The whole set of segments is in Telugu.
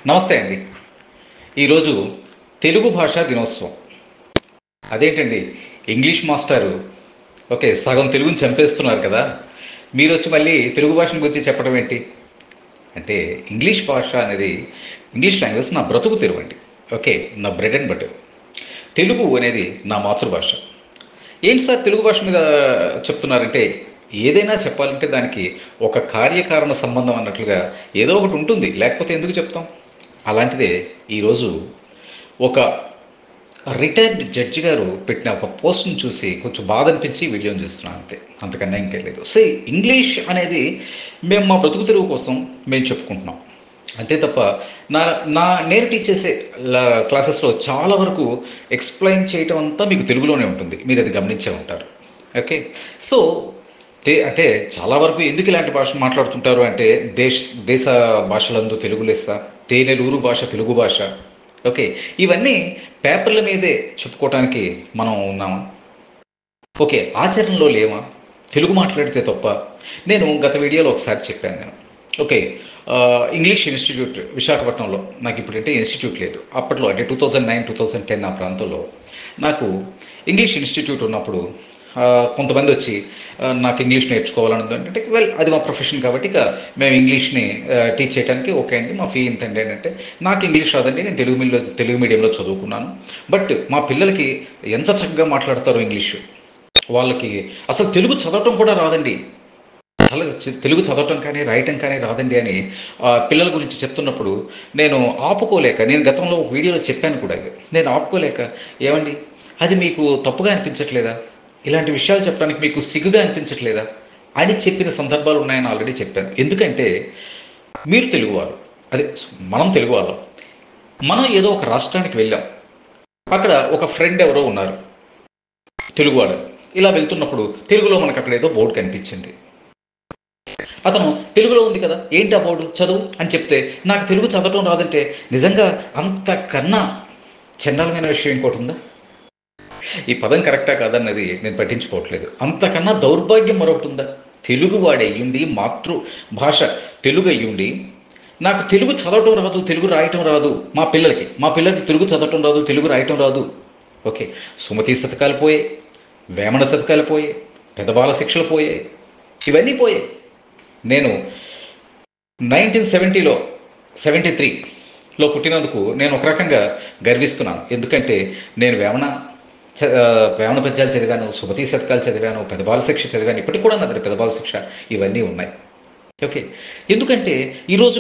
నమస్తే అండి. ఈరోజు తెలుగు భాషా దినోత్సవం. అదేంటండి, ఇంగ్లీష్ మాస్టారు సగం తెలుగుని చంపేస్తున్నారు కదా! మీరొచ్చి మళ్ళీ తెలుగు భాషను గురించి చెప్పడం ఏంటి? అంటే ఇంగ్లీష్ భాష అనేది, ఇంగ్లీష్ లాంగ్వేజ్ నా బ్రతుకు తెరువండి. నా బ్రెడ్ అండ్ బటర్. తెలుగు అనేది నా మాతృభాష. ఏంటి సార్ తెలుగు భాష మీద చెప్తున్నారంటే, ఏదైనా చెప్పాలంటే దానికి ఒక కార్యకారణ సంబంధం అన్నట్లుగా ఏదో ఒకటి ఉంటుంది. లేకపోతే ఎందుకు చెప్తాం? అలాంటిదే ఈరోజు ఒక రిటైర్డ్ జడ్జి గారు పెట్టిన ఒక పోస్ట్‌ని చూసి కొంచెం బాధ అనిపించి వీడియోని చేస్తున్నాను అంతే. అంతకన్నా ఇంకేం లేదు. ఇంగ్లీష్ అనేది మేము మా బ్రతుకు తెరువు కోసం మేము చెప్పుకుంటున్నాం. అంతే తప్ప నా నా నేను టీచ్ చేసే క్లాసెస్‌లో చాలా వరకు ఎక్స్‌ప్లెయిన్ చేయటం అంతా మీకు తెలుగులోనే ఉంటుంది. మీరు అది గమనించే ఉంటారు. ఓకే. సో, అంటే చాలా వరకు ఎందుకు ఇలాంటి భాష మాట్లాడుతుంటారు అంటే, దేశ భాషలందు తెలుగు లెస్స, తేనెలూరు భాష తెలుగు భాష. ఓకే. ఇవన్నీ పేపర్ల మీదే చెప్పుకోవటానికి మనం ఉన్నామా? ఆచరణలో లేమా? తెలుగు మాట్లాడితే తప్ప? నేను గత వీడియోలో ఒకసారి చెప్పాను నేను. ఓకే. ఇంగ్లీష్ ఇన్‌స్టిట్యూట్ విశాఖపట్నంలో, నాకిప్పుడంటే ఇన్‌స్టిట్యూట్ లేదు. అప్పట్లో అంటే 2009, 2010 ఆ ప్రాంతంలో నాకు ఇంగ్లీష్ ఇన్‌స్టిట్యూట్ ఉన్నప్పుడు కొంతమందొచ్చి నాకు ఇంగ్లీష్ నేర్చుకోవాలని ఉందంటే, అది మా ప్రొఫెషన్ కాబట్టి ఇక మేము ఇంగ్లీష్‌ని టీచ్ చేయడానికి ఓకే అండి. మా ఫీ ఇంతండి అంటే, నాకు ఇంగ్లీష్ రాదండి. నేను తెలుగు మీడియంలో చదువుకున్నాను. బట్ మా పిల్లలకి ఎంత చక్కగా మాట్లాడతారో ఇంగ్లీషు. వాళ్ళకి అసలు తెలుగు చదవటం కూడా రాదండి. తెలుగు చదవటం కానీ, రాయటం కానీ రాదండి అని పిల్లల గురించి చెప్తున్నప్పుడు నేను ఆపుకోలేక, నేను గతంలో ఒక వీడియోలో చెప్పాను కూడా ఇది. నేను ఆపుకోలేక, ఏవండి అది మీకు తప్పుగా అనిపించట్లేదా? ఇలాంటి విషయాలు చెప్పడానికి మీకు సిగ్గుగా అనిపించట్లేదా? అని చెప్పిన సందర్భాలు ఉన్నాయని ఆల్రెడీ చెప్పాను. ఎందుకంటే మీరు తెలుగువారు. అదే మనం తెలుగు వాళ్ళం. మనం ఏదో ఒక రాష్ట్రానికి వెళ్ళాం. అక్కడ ఒక ఫ్రెండ్ ఎవరో ఉన్నారు తెలుగువాడు. ఇలా వెళ్తున్నప్పుడు తెలుగులో మనకు అక్కడ ఏదో బోర్డు కనిపించింది. అతను తెలుగులో ఉంది కదా, ఏంటి ఆ బోర్డు చదువు అని చెప్తే, నాకు తెలుగు చదవటం రాదంటే నిజంగా అంతకన్నా చండాలమైన విషయం ఇంకోటి ఉందా? ఈ పదం కరెక్టా కాదన్నది నేను పట్టించుకోవట్లేదు. అంతకన్నా దౌర్భాగ్యం మరొకటి ఉందా? తెలుగు వాడయ్యుండి, మాతృభాష తెలుగు అయ్యుండి, నాకు తెలుగు చదవటం రాదు, తెలుగు రాయటం రాదు. మా పిల్లలకి తెలుగు చదవటం రాదు, తెలుగు రాయటం రాదు. ఓకే. సుమతి శతకాలు పోయాయి, వేమన శతకాలు పోయాయి, పెదబాల శిక్షలు పోయాయి, ఇవన్నీ పోయాయి. నేను 1970లో 73లో పుట్టినందుకు నేను ఒక రకంగా గర్విస్తున్నాను. ఎందుకంటే నేను వేమన పద్యాలు చదివాను, సుమతి శతకాలు చదివాను, పెదబాల శిక్ష చదివాను. ఇప్పటికి కూడా నా దగ్గర పెదబాల శిక్ష ఇవన్నీ ఉన్నాయి. ఓకే. ఎందుకంటే ఈరోజు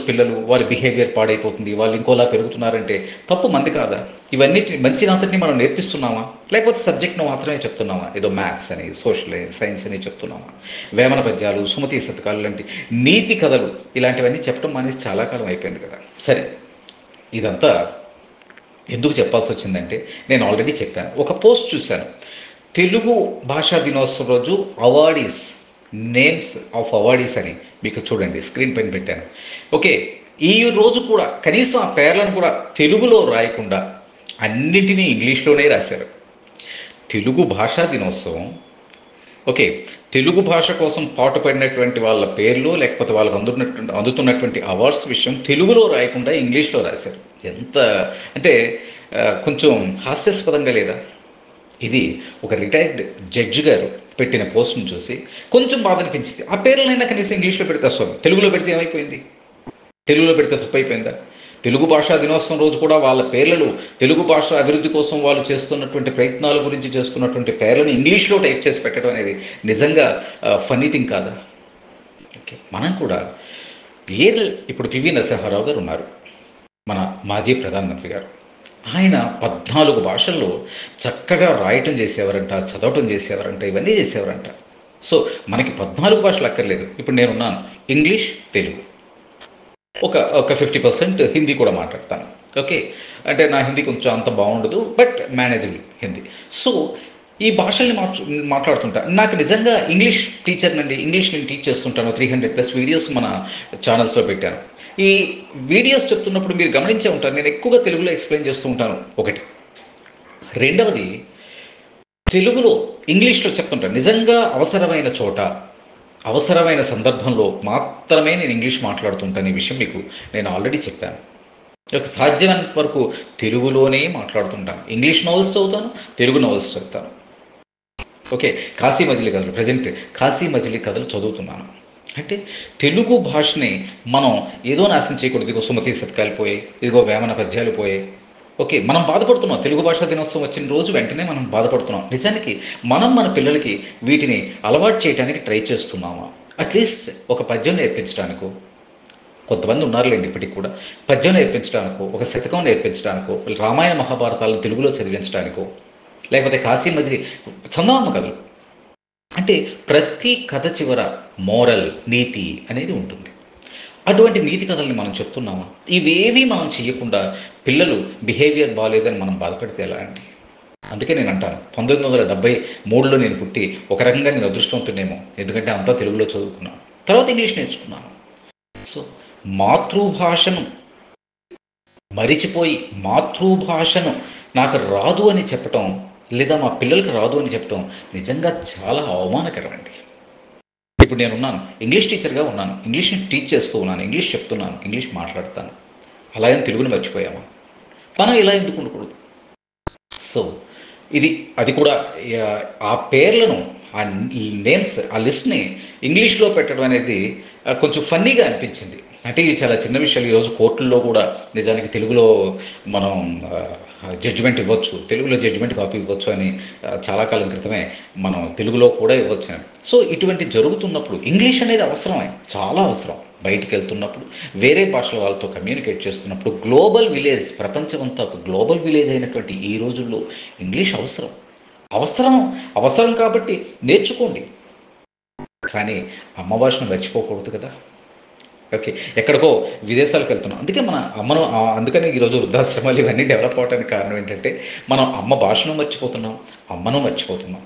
పిల్లలు వారి బిహేవియర్ పాడైపోతుంది, వాళ్ళు ఇంకోలా పెరుగుతున్నారంటే తప్పు మంది కాదా? ఇవన్నీ మంచినంతటిని మనం నేర్పిస్తున్నామా? లేకపోతే సబ్జెక్ట్ను మాత్రమే చెప్తున్నామా? ఏదో మ్యాథ్స్ అని, సోషల్ సైన్స్ అని చెప్తున్నామా? వేమన పద్యాలు, సుమతి శతకాలు లాంటి నీతి కథలు ఇలాంటివన్నీ చెప్పడం మానేసి చాలా కాలం అయిపోయింది కదా. సరే, ఇదంతా ఎందుకు చెప్పాల్సి వచ్చిందంటే, నేను ఆల్రెడీ చెప్పాను. ఒక పోస్ట్ చూశాను. తెలుగు భాషా దినోత్సవం రోజు అవార్డీస్, నేమ్స్ ఆఫ్ అవార్డీస్ అని మీకు చూడండి, స్క్రీన్ పైన పెట్టాను. ఓకే. ఈ రోజు కూడా కనీసం ఆ పేర్లను కూడా తెలుగులో రాయకుండా అన్నిటినీ ఇంగ్లీష్లోనే రాశారు. తెలుగు భాషా దినోత్సవం, ఓకే, తెలుగు భాష కోసం పాటుపడినటువంటి వాళ్ళ పేర్లు, లేకపోతే వాళ్ళకు అందుతున్నటువంటి అవార్డ్స్ విషయం తెలుగులో రాయకుండా ఇంగ్లీష్లో రాశారు. ఎంత అంటే కొంచెం హాస్యాస్పదంగా లేదా? ఇది ఒక రిటైర్డ్ జడ్జి గారు పెట్టిన పోస్ట్ని చూసి కొంచెం బాధ అనిపించింది. ఆ పేర్లనైనా కనీసం ఇంగ్లీష్లో పెడితే వస్తుంది, తెలుగులో పెడితే ఏమైపోయింది? తెలుగులో పెడితే తప్పైపోయిందా? తెలుగు భాషా దినోత్సవం రోజు కూడా వాళ్ళ పేర్లను, తెలుగు భాష అభివృద్ధి కోసం వాళ్ళు చేస్తున్నటువంటి ప్రయత్నాల గురించి చేస్తున్నటువంటి పేర్లను ఇంగ్లీష్లో టైప్ చేసి పెట్టడం అనేది నిజంగా ఫన్నీ థింగ్ కాదా? ఓకే. మనం కూడా ఇప్పుడు పివి నరసింహారావు గారు ఉన్నారు, మన మాజీ ప్రధానమంత్రి గారు. ఆయన 14 భాషల్లో చక్కగా రాయటం చేసేవారంట, చదవటం చేసేవారంట, ఇవన్నీ చేసేవారంట. సో, మనకి 14 భాషలు అక్కర్లేదు. ఇప్పుడు నేనున్నాను, ఇంగ్లీష్, తెలుగు, ఒక 50% హిందీ కూడా మాట్లాడతాను. ఓకే. అంటే నా హిందీ కొంచెం అంత బాగుండదు, బట్ మేనేజబుల్ హిందీ. సో, ఈ భాషల్ని మాట్లాడుతుంటా. నాకు నిజంగా ఇంగ్లీష్ టీచర్నండి. ఇంగ్లీష్ నేను టీచ్ చేస్తుంటాను. 300+ వీడియోస్ మన ఛానల్స్లో పెట్టాను. ఈ వీడియోస్ చెప్తున్నప్పుడు మీరు గమనించే ఉంటారు, నేను ఎక్కువగా తెలుగులో ఎక్స్ప్లెయిన్ చేస్తూ ఉంటాను ఒకటి. రెండవది, తెలుగులో ఇంగ్లీష్లో చెప్తుంటాను. నిజంగా అవసరమైన చోట అవసరమైన సందర్భంలో మాత్రమే నేను ఇంగ్లీష్ మాట్లాడుతుంటాను. ఈ విషయం మీకు నేను ఆల్రెడీ చెప్పాను. సాధ్యమైనంత వరకు తెలుగులోనే మాట్లాడుతుంటాను. ఇంగ్లీష్ నవల్స్ చదువుతాను, తెలుగు నవల్స్ చదువుతాను. ఓకే, కాశీ మజిలీ కథలు, ప్రజెంట్ కాశీ మజిలీ కథలు చదువుతున్నాను. అంటే తెలుగు భాషని మనం ఏదో నాశనం చేయకూడదు. ఇదిగో సుమతి శతకాలు పోయాయి, ఇదిగో వేమన పద్యాలు పోయాయి. ఓకే, మనం బాధపడుతున్నాం. తెలుగు భాషా దినోత్సవం వచ్చిన రోజు వెంటనే మనం బాధపడుతున్నాం. నిజానికి మనం మన పిల్లలకి వీటిని అలవాటు చేయడానికి ట్రై చేస్తున్నామా? అట్లీస్ట్ ఒక పద్యం నేర్పించడానికో, కొంతమంది ఉన్నారులేండి ఇప్పటికి కూడా, పద్యం నేర్పించడానికో, ఒక శతకం నేర్పించడానికో, రామాయణ మహాభారతాలను తెలుగులో చదివించడానికో, లేకపోతే కాశీ మజిలీ చందమామ కథలు. అంటే ప్రతి కథ చివర మోరల్, నీతి అనేది ఉంటుంది. అటువంటి నీతి కథల్ని మనం చెప్తున్నామా? ఇవేవి మనం చేయకుండా పిల్లలు బిహేవియర్ బాగాలేదని మనం బాధపడితే ఎలా అండి? అందుకే నేను అంటాను, 1973లో నేను పుట్టి ఒక రకంగా నేను అదృష్టవంతుడేమో, ఎందుకంటే అంతా తెలుగులో చదువుకున్నాను, తర్వాత ఇంగ్లీష్ నేర్చుకున్నాను. సో మాతృభాషను మరిచిపోయి మాతృభాషను నాకు రాదు అని చెప్పటం, లేదా మా పిల్లలకు రాదు అని చెప్పటం నిజంగా చాలా అవమానకరం అండి. ఇప్పుడు నేను ఉన్నాను, ఇంగ్లీష్ టీచర్గా ఉన్నాను, ఇంగ్లీష్ని టీచ్ చేస్తూ ఉన్నాను, ఇంగ్లీష్ చెప్తున్నాను, ఇంగ్లీష్ మాట్లాడతాను. అలాగని తెలుగుని మర్చిపోయామా? మనం ఇలా ఎందుకు ఉండకూడదు? సో అది కూడా ఆ పేర్లను, ఆ నేమ్స్, ఆ లిస్ట్ని ఇంగ్లీష్లో పెట్టడం అనేది కొంచెం ఫన్నీగా అనిపించింది. అంటే ఇవి చాలా చిన్న విషయాలు. ఈరోజు కోర్టుల్లో కూడా నిజానికి తెలుగులో మనం జడ్జిమెంట్ ఇవ్వచ్చు, తెలుగులో జడ్జిమెంట్ కాపీ ఇవ్వచ్చు అని చాలా కాలం క్రితమే మనం తెలుగులో కూడా ఇవ్వచ్చు. సో ఇటువంటి జరుగుతున్నప్పుడు ఇంగ్లీష్ అనేది అవసరమే, చాలా అవసరం. బయటికి వెళ్తున్నప్పుడు, వేరే భాషల వాళ్ళతో కమ్యూనికేట్ చేస్తున్నప్పుడు, గ్లోబల్ విలేజ్, ప్రపంచమంతా ఒక గ్లోబల్ విలేజ్ అయినటువంటి ఈ రోజుల్లో ఇంగ్లీష్ అవసరం. అవసరం అవసరం కాబట్టి నేర్చుకోండి, కానీ అమ్మ భాషను మర్చిపోకూడదు కదా. ఓకే, ఎక్కడికో విదేశాలకు వెళ్తున్నాం, అందుకే మన అమ్మను, అందుకనే ఈరోజు వృద్ధాశ్రమాలు ఇవన్నీ డెవలప్ అవడానికి కారణం ఏంటంటే మనం అమ్మ భాషను మర్చిపోతున్నాం, అమ్మను మర్చిపోతున్నాం.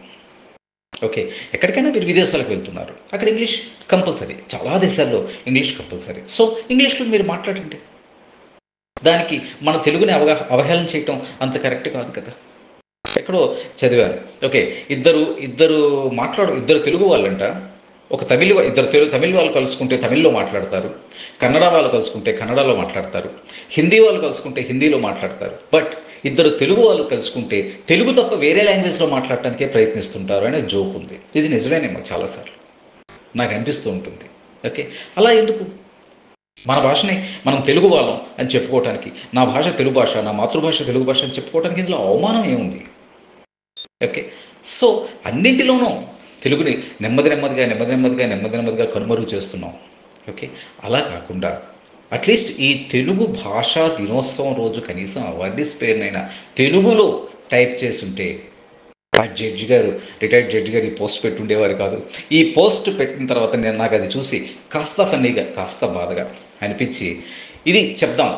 ఓకే, ఎక్కడికైనా మీరు విదేశాలకు వెళ్తున్నారు, అక్కడ ఇంగ్లీష్ కంపల్సరీ, చాలా దేశాల్లో ఇంగ్లీష్ కంపల్సరీ. సో ఇంగ్లీష్లో మీరు మాట్లాడండి. దానికి మన తెలుగుని అవహేళన చేయటం అంత కరెక్ట్ కాదు కదా. ఎక్కడో చదివాను, ఓకే, ఇద్దరు తెలుగు వాళ్ళంట, ఒక తమిళ్ వాళ్ళు కలుసుకుంటే తమిళ్లో మాట్లాడతారు, కన్నడ వాళ్ళు కలుసుకుంటే కన్నడలో మాట్లాడతారు, హిందీ వాళ్ళు కలుసుకుంటే హిందీలో మాట్లాడతారు. బట్ ఇద్దరు తెలుగు వాళ్ళు కలుసుకుంటే తెలుగు తప్ప వేరే లాంగ్వేజ్లో మాట్లాడటానికే ప్రయత్నిస్తుంటారు అనే జోక్ ఉంది. ఇది నిజమేనేమో, చాలాసార్లు నాకు అనిపిస్తూ ఉంటుంది. ఓకే, అలా ఎందుకు? మన భాషని మనం తెలుగు వాళ్ళం అని చెప్పుకోవటానికి, నా భాష తెలుగు భాష, నా మాతృభాష తెలుగు భాష అని చెప్పుకోవటానికి ఇందులో అవమానం ఏముంది? ఓకే, సో అన్నింటిలోనూ తెలుగుని నెమ్మదిగా కనుమరుగు చేస్తున్నాం. ఓకే, అలా కాకుండా అట్లీస్ట్ ఈ తెలుగు భాషా దినోత్సవం రోజు కనీసం అవార్డీస్ పేరునైనా తెలుగులో టైప్ చేస్తుంటే, ఆ జడ్జి గారు, రిటైర్డ్ జడ్జి గారు ఈ పోస్ట్ పెట్టుండేవారు కాదు. ఈ పోస్ట్ పెట్టిన తర్వాత నాకు అది చూసి కాస్త ఫన్నీగా, కాస్త బాధగా అనిపించి ఇది చెప్దాం.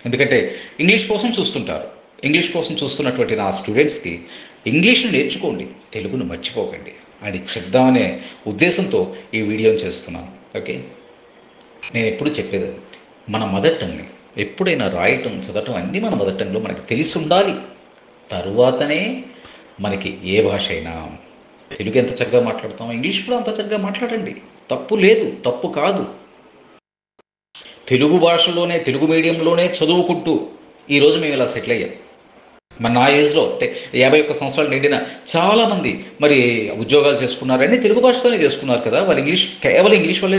ఎందుకంటే ఇంగ్లీష్ కోసం చూస్తున్నటువంటి నా స్టూడెంట్స్కి ఇంగ్లీష్ను నేర్చుకోండి, తెలుగును మర్చిపోకండి అని చెప్దామనే ఉద్దేశంతో ఈ వీడియోని చేస్తున్నాను. ఓకే, నేను ఎప్పుడు చెప్పేది మన మదర్ టంగ్ని ఎప్పుడైనా రాయటం, చదవటం అన్నీ మన మదర్ టంగ్లో మనకి తెలిసి ఉండాలి. తరువాతనే మనకి ఏ భాష అయినా. తెలుగు ఎంత చక్కగా మాట్లాడతామో ఇంగ్లీష్ కూడా అంత చక్కగా మాట్లాడండి, తప్పు లేదు, తప్పు కాదు. తెలుగు భాషలోనే, తెలుగు మీడియంలోనే చదువుకుంటూ ఈరోజు మేము ఇలా సెటిల్ అయ్యాం. మరి నా ఏజ్లో అంటే 51 సంవత్సరాలు నిండిన చాలామంది మరి ఉద్యోగాలు చేసుకున్నారు, అన్నీ తెలుగు భాషతోనే చేసుకున్నారు కదా. వాళ్ళు కేవలం ఇంగ్లీష్ వల్లే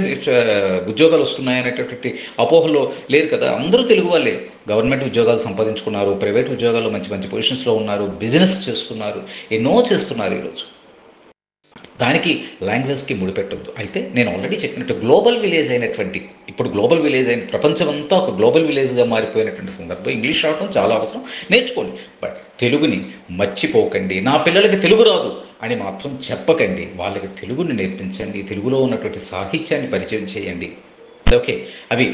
ఉద్యోగాలు వస్తున్నాయనేటటువంటి అపోహలో లేరు కదా. అందరూ తెలుగు వాళ్ళే గవర్నమెంట్ ఉద్యోగాలు సంపాదించుకున్నారు, ప్రైవేట్ ఉద్యోగాల్లో మంచి మంచి పొజిషన్స్లో ఉన్నారు, బిజినెస్ చేస్తున్నారు, ఎన్నో చేస్తున్నారు ఈరోజు. దానికి లాంగ్వేజ్కి ముడిపెట్టద్దు. అయితే నేను ఆల్రెడీ చెప్పినట్టు గ్లోబల్ విలేజ్ అయినటువంటి, ఇప్పుడు గ్లోబల్ విలేజ్ అయిన ప్రపంచమంతా ఒక గ్లోబల్ విలేజ్గా మారిపోయినటువంటి సందర్భం ఇంగ్లీష్ రావడం చాలా అవసరం, నేర్చుకోండి. బట్ తెలుగుని మర్చిపోకండి. నా పిల్లలకి తెలుగు రాదు అని మాత్రం చెప్పకండి, వాళ్ళకి తెలుగుని నేర్పించండి, తెలుగులో ఉన్నటువంటి సాహిత్యాన్ని పరిచయం చేయండి. ఓకే, అవి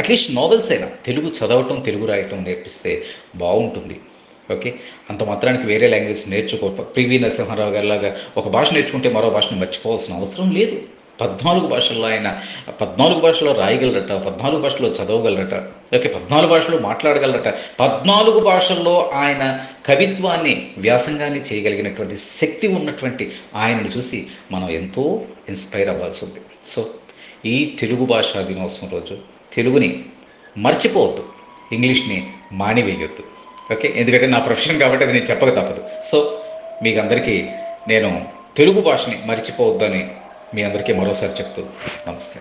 అట్లీస్ట్ నావెల్స్ అయినా తెలుగు చదవటం, తెలుగు రాయటం నేర్పిస్తే బాగుంటుంది. ఓకే, అంత మాత్రానికి వేరే లాంగ్వేజ్ పివి నరసింహారావు గారిలాగా ఒక భాష నేర్చుకుంటే మరో భాషను మర్చిపోవాల్సిన అవసరం లేదు. 14 భాషల్లో ఆయన 14 భాషలో రాయగలరట, 14 భాషలో చదవగలరట, ఓకే, 14 భాషలో మాట్లాడగలరట. 14 భాషల్లో ఆయన కవిత్వాన్ని, వ్యాసంగాన్ని చేయగలిగినటువంటి శక్తి ఉన్నటువంటి ఆయనను చూసి మనం ఎంతో ఇన్స్పైర్ అవ్వాల్సి ఉంది. సో ఈ తెలుగు భాషా దినోత్సవం రోజు తెలుగుని మర్చిపోవద్దు, ఇంగ్లీష్ని మానివేయొద్దు. ఓకే, ఎందుకంటే నా ప్రొఫెషన్ కాబట్టి అది నేను చెప్పక తప్పదు. సో మీకు అందరికీ నేను తెలుగు భాషని మర్చిపోవద్దని మీ అందరికీ మరోసారి చెప్తూ నమస్తే.